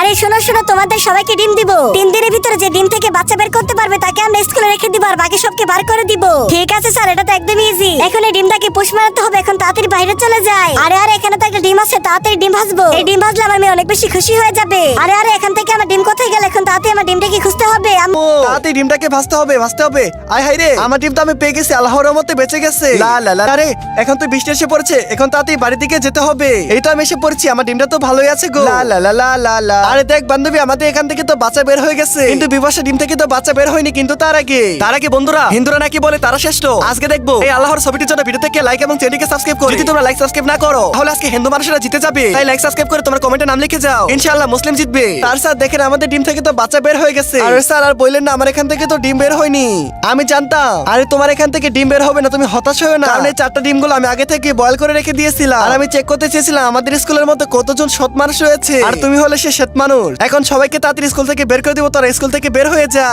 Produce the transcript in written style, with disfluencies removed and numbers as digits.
আরে শোনো শোনো, তোমাদের সবাইকে ডিম দিব। 3 দিনের ভিতরে যে ডিম থেকে বাচ্চা বের করতে পারবে তাকে আমরা স্কুলে রেখে দিব, আর বাকি সবকে বার করে দিব। ঠিক আছে স্যার, এটা তো একদম ইজি। এখন এই ডিমটাকে পুশ মারতে হবে, এখন তাড়াতাড়ি বাইরে চলে যায়। আরে আরে, এখানে তো একটা ডিম আছে, তাড়াতাড়ি ডিম ভাজবো। এই ডিম ভাজলে আমার মেয়ে অনেক বেশি খুশি হয়ে যাবে। আরে আরে, এখান থেকে আমার ডিম কোথায় গেল? এখন তাড়াতাড়ি আমার ডিমটাকে খুঁজতে হবে। তাড়াতাড়ি ডিমটাকে ভাজতে হবে। আয় হাই রে, আমার ডিমটা আমি পেয়ে গেছি, আল্লাহর রহমতে বেঁচে গেছে। লা লা লা। আরে এখন তো বৃষ্টি এসে পড়েছে, এখন তাড়াতাড়ি বাড়ির দিকে যেতে হবে। এই তো আমি এসে পড়ছি, আমার ডিমটা তো ভালোই আছে গো। লা লা লা লা লা লা। আরে দেখ বান্ধবী, আমাদের এখান থেকে তো বাচ্চা বের হয়ে গেছে, কিন্তু বিপাশা ডিম থেকে তো বাচ্চা বের হয়নি। কিন্তু তার আগে বন্ধুরা, হিন্দুরা নাকি বলে তারা শ্রেষ্ঠ। আজকে দেখবো এই আল্লাহর ছবিটির জন্য ভিডিও থেকে লাইক এবং চ্যানেলকে সাবস্ক্রাইব করো। যদি তোমরা লাইক সাবস্ক্রাইব না করো তাহলে আজকে হিন্দু মানুষেরা জিতে যাবে। তাই লাইক সাবস্ক্রাইব করে তোমার কমেন্টে নাম লিখে যাও, ইনশাআল্লাহ মুসলিম জিতবে। তার স্যার দেখেন, আমাদের ডিম থেকে তো বাচ্চা বের হয়ে গেছে। আরে স্যার আর বললেন না, আমার এখান থেকে তো ডিম বের হয়নি। আমি জানতাম। আরে তোমার এখান থেকে ডিম বের হবে না, তুমি হতাশ হয়ো না, কারণ এই 4টা ডিমগুলো আমি আগে থেকে বয়েল করে রেখে দিয়েছিলাম। আর আমি চেক করতে চেয়েছিলাম আমাদের স্কুলের মধ্যে কতজন সৎ মানুষ রয়েছে, আর তুমি হলে সে সৎ মানুষ। এখন সবাইকে তাড়াতাড়ি স্কুল থেকে বের করে দিব, তোরা স্কুল থেকে বের হয়ে যা।